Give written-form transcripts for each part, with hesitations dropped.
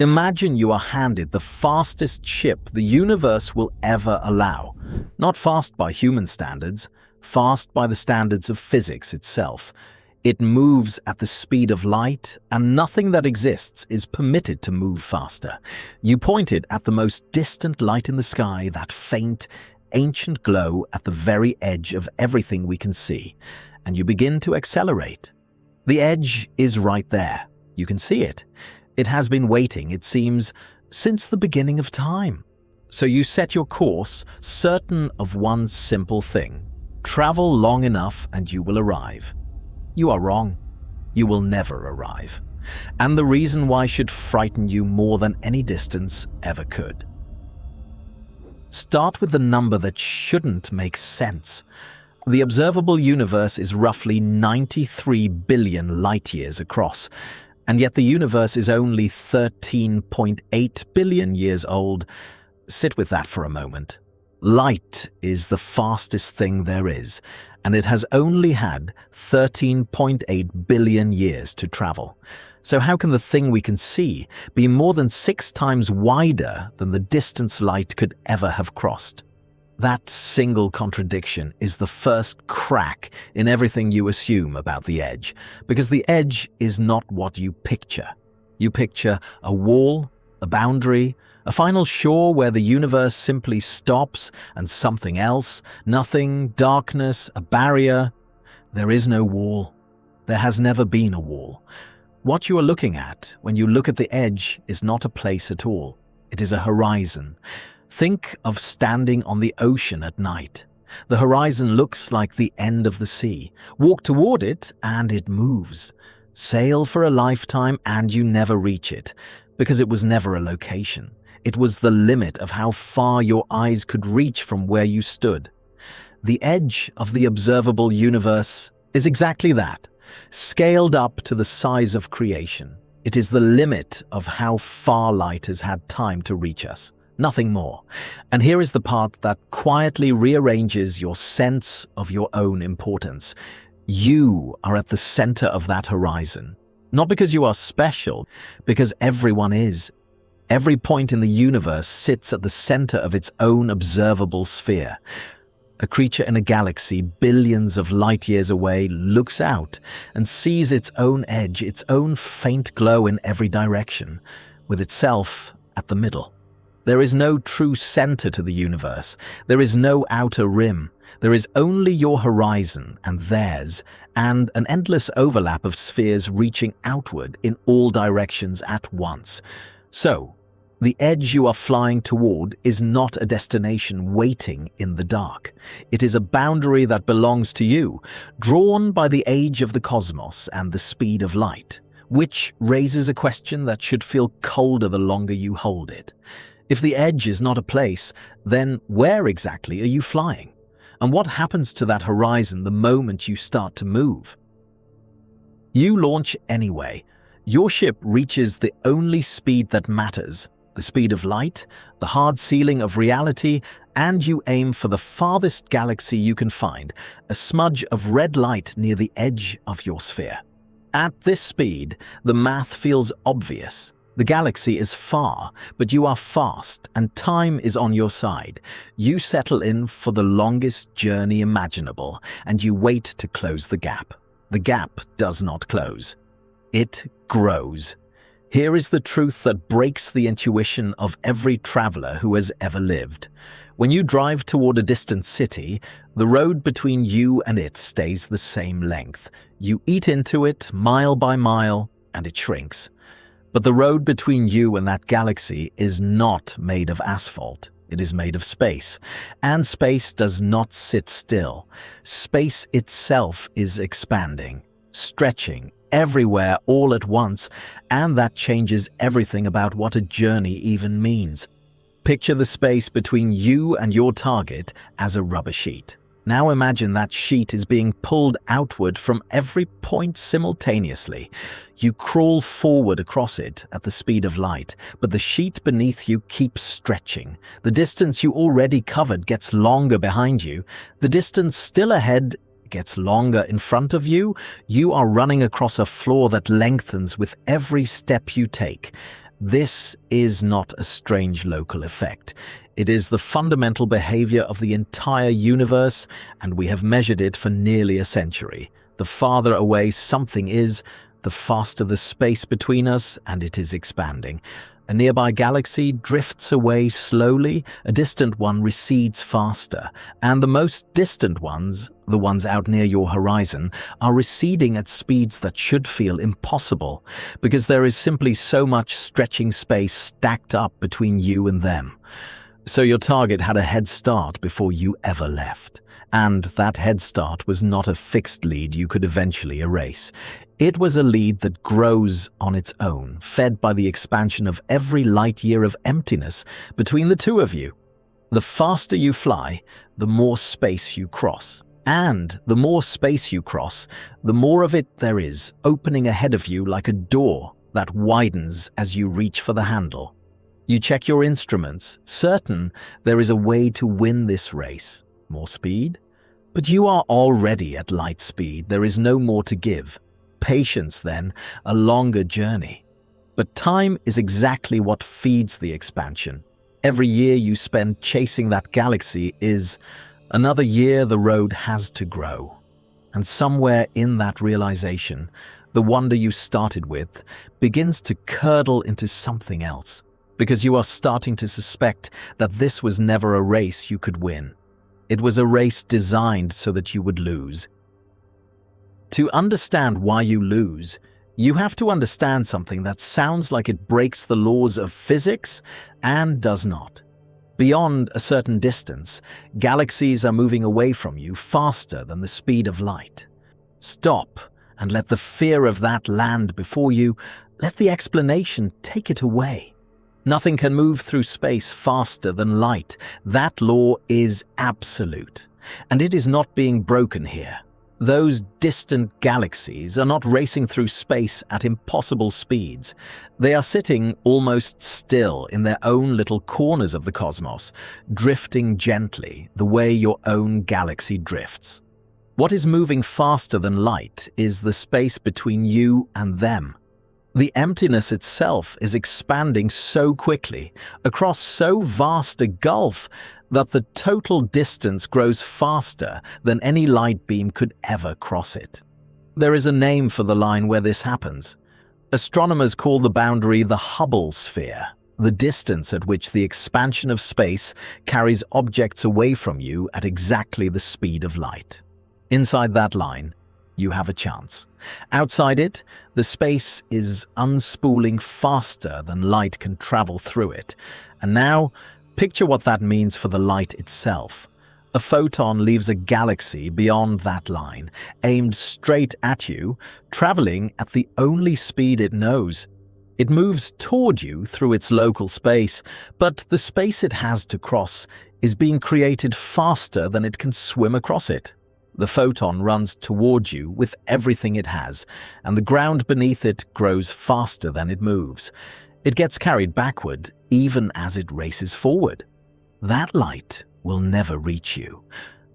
Imagine you are handed the fastest ship the universe will ever allow. Not fast by human standards, fast by the standards of physics itself. It moves at the speed of light, and nothing that exists is permitted to move faster. You point it at the most distant light in the sky, that faint, ancient glow at the very edge of everything we can see, and you begin to accelerate. The edge is right there. You can see it. It has been waiting, it seems, since the beginning of time. So you set your course, certain of one simple thing. Travel long enough and you will arrive. You are wrong. You will never arrive. And the reason why should frighten you more than any distance ever could. Start with the number that shouldn't make sense. The observable universe is roughly 93 billion light-years across, and yet the universe is only 13.8 billion years old. Sit with that for a moment. Light is the fastest thing there is, and it has only had 13.8 billion years to travel. So how can the thing we can see be more than 6 times wider than the distance light could ever have crossed? That single contradiction is the first crack in everything you assume about the edge, because the edge is not what you picture. You picture a wall, a boundary, a final shore where the universe simply stops and something else, nothing, darkness, a barrier. There is no wall. There has never been a wall. What you are looking at when you look at the edge is not a place at all. It is a horizon. Think of standing on the ocean at night. The horizon looks like the end of the sea. Walk toward it and it moves. Sail for a lifetime and you never reach it, because it was never a location. It was the limit of how far your eyes could reach from where you stood. The edge of the observable universe is exactly that, scaled up to the size of creation. It is the limit of how far light has had time to reach us. Nothing more. And here is the part that quietly rearranges your sense of your own importance. You are at the center of that horizon. Not because you are special, because everyone is. Every point in the universe sits at the center of its own observable sphere. A creature in a galaxy billions of light years away looks out and sees its own edge, its own faint glow in every direction, with itself at the middle. There is no true center to the universe. There is no outer rim. There is only your horizon and theirs, and an endless overlap of spheres reaching outward in all directions at once. So, the edge you are flying toward is not a destination waiting in the dark. It is a boundary that belongs to you, drawn by the age of the cosmos and the speed of light, which raises a question that should feel colder the longer you hold it. If the edge is not a place, then where exactly are you flying? And what happens to that horizon the moment you start to move? You launch anyway. Your ship reaches the only speed that matters, the speed of light, the hard ceiling of reality, and you aim for the farthest galaxy you can find, a smudge of red light near the edge of your sphere. At this speed, the math feels obvious. The galaxy is far, but you are fast, and time is on your side. You settle in for the longest journey imaginable, and you wait to close the gap. The gap does not close. It grows. Here is the truth that breaks the intuition of every traveler who has ever lived. When you drive toward a distant city, the road between you and it stays the same length. You eat into it mile by mile, and it shrinks. But the road between you and that galaxy is not made of asphalt. It is made of space. And space does not sit still. Space itself is expanding, stretching everywhere all at once, and that changes everything about what a journey even means. Picture the space between you and your target as a rubber sheet. Now imagine that sheet is being pulled outward from every point simultaneously. You crawl forward across it at the speed of light, but the sheet beneath you keeps stretching. The distance you already covered gets longer behind you. The distance still ahead gets longer in front of you. You are running across a floor that lengthens with every step you take. This is not a strange local effect. It is the fundamental behavior of the entire universe, and we have measured it for nearly a century. The farther away something is, the faster the space between us, and it is expanding. A nearby galaxy drifts away slowly, a distant one recedes faster, and the most distant ones, the ones out near your horizon, are receding at speeds that should feel impossible, because there is simply so much stretching space stacked up between you and them. So your target had a head start before you ever left. And that head start was not a fixed lead you could eventually erase. It was a lead that grows on its own, fed by the expansion of every light year of emptiness between the two of you. The faster you fly, the more space you cross. And the more space you cross, the more of it there is, opening ahead of you like a door that widens as you reach for the handle. You check your instruments, certain there is a way to win this race. More speed? But you are already at light speed. There is no more to give. Patience, then, a longer journey. But time is exactly what feeds the expansion. Every year you spend chasing that galaxy is another year the road has to grow. And somewhere in that realization, the wonder you started with begins to curdle into something else, because you are starting to suspect that this was never a race you could win. It was a race designed so that you would lose. To understand why you lose, you have to understand something that sounds like it breaks the laws of physics and does not. Beyond a certain distance, galaxies are moving away from you faster than the speed of light. Stop and let the fear of that land before you, let the explanation take it away. Nothing can move through space faster than light. That law is absolute, and it is not being broken here. Those distant galaxies are not racing through space at impossible speeds. They are sitting almost still in their own little corners of the cosmos, drifting gently the way your own galaxy drifts. What is moving faster than light is the space between you and them. The emptiness itself is expanding so quickly, across so vast a gulf, that the total distance grows faster than any light beam could ever cross it. There is a name for the line where this happens. Astronomers call the boundary the Hubble sphere, the distance at which the expansion of space carries objects away from you at exactly the speed of light. Inside that line, you have a chance. Outside it, the space is unspooling faster than light can travel through it. And now, picture what that means for the light itself. A photon leaves a galaxy beyond that line, aimed straight at you, traveling at the only speed it knows. It moves toward you through its local space, but the space it has to cross is being created faster than it can swim across it. The photon runs toward you with everything it has, and the ground beneath it grows faster than it moves. It gets carried backward even as it races forward. That light will never reach you,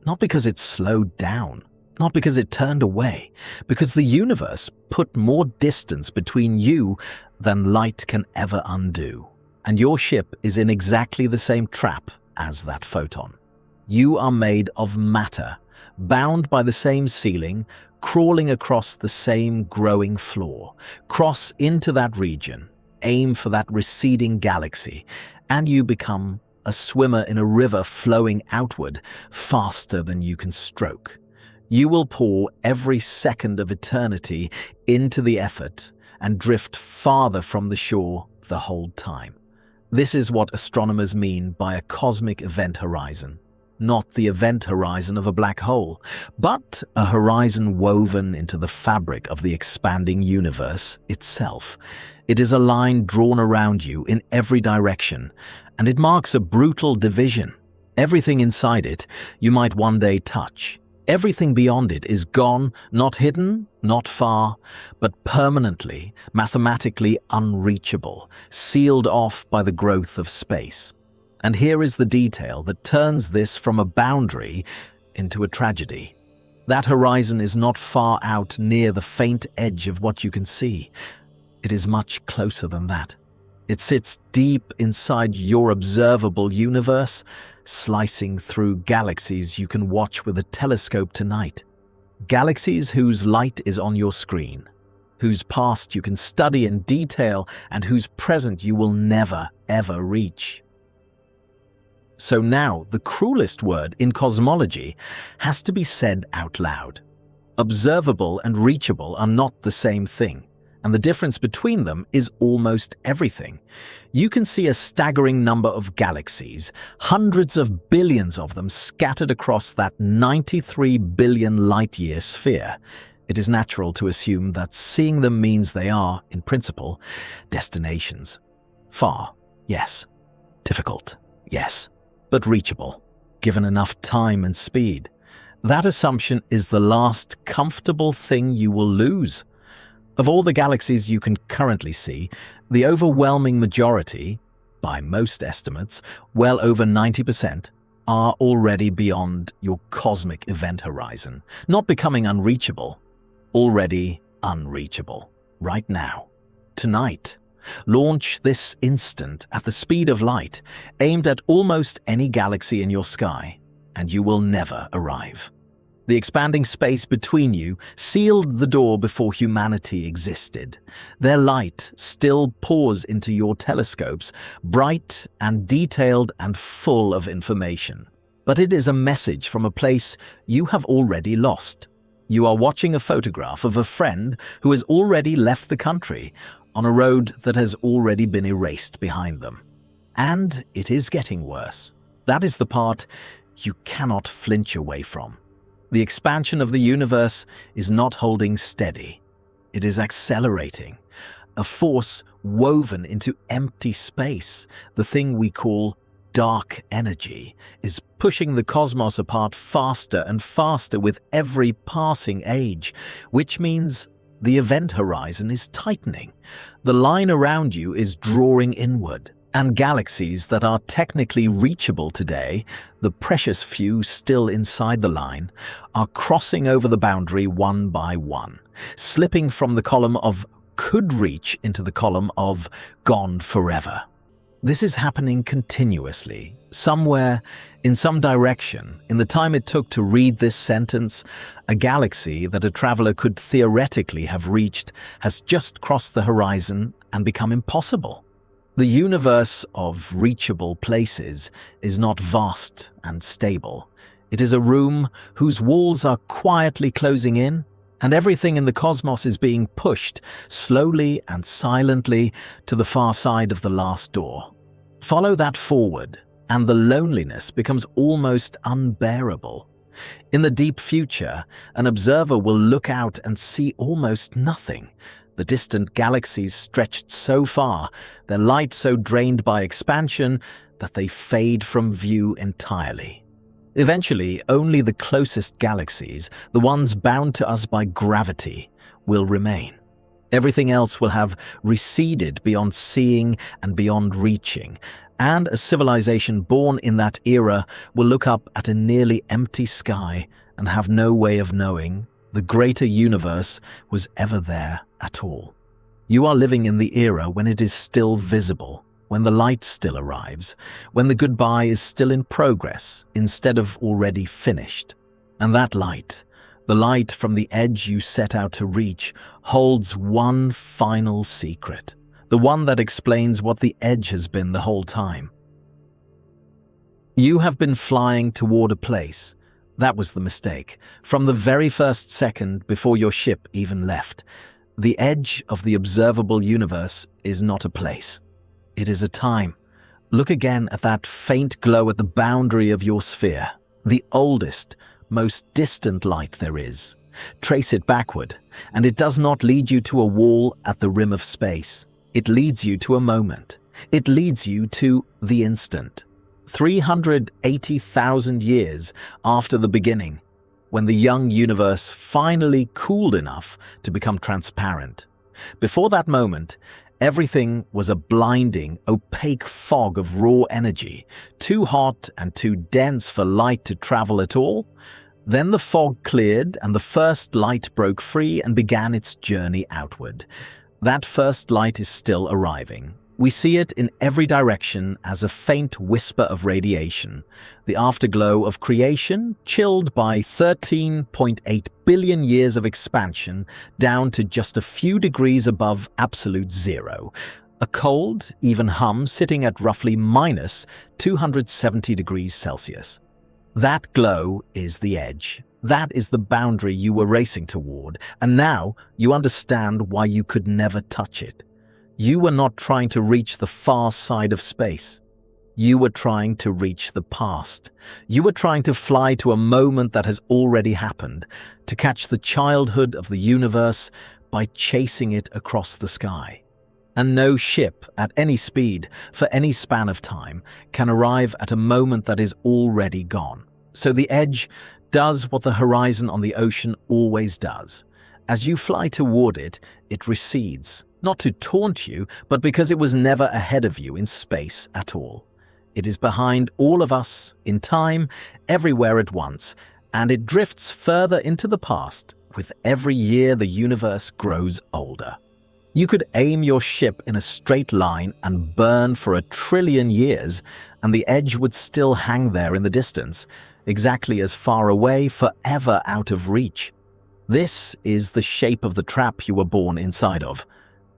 not because it slowed down, not because it turned away, because the universe put more distance between you than light can ever undo. And your ship is in exactly the same trap as that photon. You are made of matter, bound by the same ceiling, crawling across the same growing floor. Cross into that region, aim for that receding galaxy, and you become a swimmer in a river flowing outward faster than you can stroke. You will pour every second of eternity into the effort and drift farther from the shore the whole time. This is what astronomers mean by a cosmic event horizon. Not the event horizon of a black hole, but a horizon woven into the fabric of the expanding universe itself. It is a line drawn around you in every direction, and it marks a brutal division. Everything inside it you might one day touch. Everything beyond it is gone, not hidden, not far, but permanently, mathematically unreachable, sealed off by the growth of space. And here is the detail that turns this from a boundary into a tragedy. That horizon is not far out near the faint edge of what you can see. It is much closer than that. It sits deep inside your observable universe, slicing through galaxies you can watch with a telescope tonight. Galaxies whose light is on your screen, whose past you can study in detail, and whose present you will never, ever reach. So now, the cruelest word in cosmology has to be said out loud. Observable and reachable are not the same thing, and the difference between them is almost everything. You can see a staggering number of galaxies, hundreds of billions of them scattered across that 93 billion light-year sphere. It is natural to assume that seeing them means they are, in principle, destinations. Far, yes. Difficult, yes. But reachable, given enough time and speed. That assumption is the last comfortable thing you will lose. Of all the galaxies you can currently see, the overwhelming majority, by most estimates, well over 90%, are already beyond your cosmic event horizon, not becoming unreachable, already unreachable, right now, tonight. Launch this instant at the speed of light, aimed at almost any galaxy in your sky, and you will never arrive. The expanding space between you sealed the door before humanity existed. Their light still pours into your telescopes, bright and detailed and full of information. But it is a message from a place you have already lost. You are watching a photograph of a friend who has already left the country, on a road that has already been erased behind them. And it is getting worse. That is the part you cannot flinch away from. The expansion of the universe is not holding steady. It is accelerating. A force woven into empty space, the thing we call dark energy, is pushing the cosmos apart faster and faster with every passing age, which means the event horizon is tightening. The line around you is drawing inward, and galaxies that are technically reachable today, the precious few still inside the line, are crossing over the boundary one by one, slipping from the column of could reach into the column of gone forever. This is happening continuously, somewhere, in some direction. In the time it took to read this sentence, a galaxy that a traveler could theoretically have reached has just crossed the horizon and become impossible. The universe of reachable places is not vast and stable. It is a room whose walls are quietly closing in, and everything in the cosmos is being pushed, slowly and silently, to the far side of the last door. Follow that forward, and the loneliness becomes almost unbearable. In the deep future, an observer will look out and see almost nothing. The distant galaxies stretched so far, their light so drained by expansion, that they fade from view entirely. Eventually, only the closest galaxies, the ones bound to us by gravity, will remain. Everything else will have receded beyond seeing and beyond reaching, and a civilization born in that era will look up at a nearly empty sky and have no way of knowing the greater universe was ever there at all. You are living in the era when it is still visible, when the light still arrives, when the goodbye is still in progress instead of already finished. And that light, the light from the edge you set out to reach, holds one final secret, the one that explains what the edge has been the whole time. You have been flying toward a place. That was the mistake. From the very first second before your ship even left, the edge of the observable universe is not a place. It is a time. Look again at that faint glow at the boundary of your sphere, the oldest, most distant light there is. Trace it backward, and it does not lead you to a wall at the rim of space. It leads you to a moment. It leads you to the instant. 380,000 years after the beginning, when the young universe finally cooled enough to become transparent. Before that moment, everything was a blinding, opaque fog of raw energy, too hot and too dense for light to travel at all. Then the fog cleared and the first light broke free and began its journey outward. That first light is still arriving. We see it in every direction as a faint whisper of radiation, the afterglow of creation chilled by 13.8 billion years of expansion down to just a few degrees above absolute zero, a cold, even hum sitting at roughly minus 270 degrees Celsius. That glow is the edge. That is the boundary you were racing toward, and now you understand why you could never touch it. You were not trying to reach the far side of space. You were trying to reach the past. You were trying to fly to a moment that has already happened, to catch the childhood of the universe by chasing it across the sky. And no ship at any speed, for any span of time, can arrive at a moment that is already gone. So the edge does what the horizon on the ocean always does. As you fly toward it, it recedes, not to taunt you, but because it was never ahead of you in space at all. It is behind all of us, in time, everywhere at once, and it drifts further into the past with every year the universe grows older. You could aim your ship in a straight line and burn for 1 trillion years, and the edge would still hang there in the distance, exactly as far away, forever out of reach. This is the shape of the trap you were born inside of.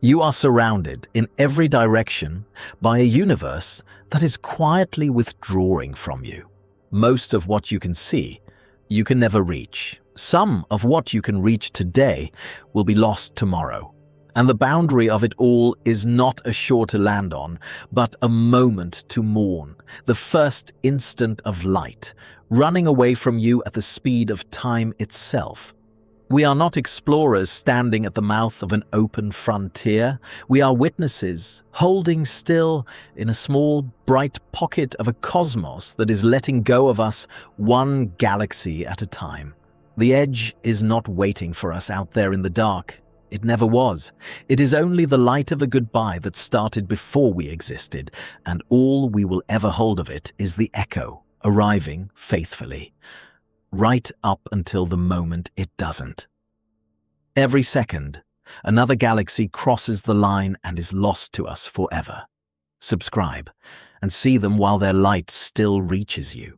You are surrounded in every direction by a universe that is quietly withdrawing from you. Most of what you can see, you can never reach. Some of what you can reach today will be lost tomorrow. And the boundary of it all is not a shore to land on, but a moment to mourn, the first instant of light, running away from you at the speed of time itself. We are not explorers standing at the mouth of an open frontier. We are witnesses, holding still in a small, bright pocket of a cosmos that is letting go of us one galaxy at a time. The edge is not waiting for us out there in the dark. It never was. It is only the light of a goodbye that started before we existed, and all we will ever hold of it is the echo, arriving faithfully, right up until the moment it doesn't. Every second, another galaxy crosses the line and is lost to us forever. Subscribe and see them while their light still reaches you.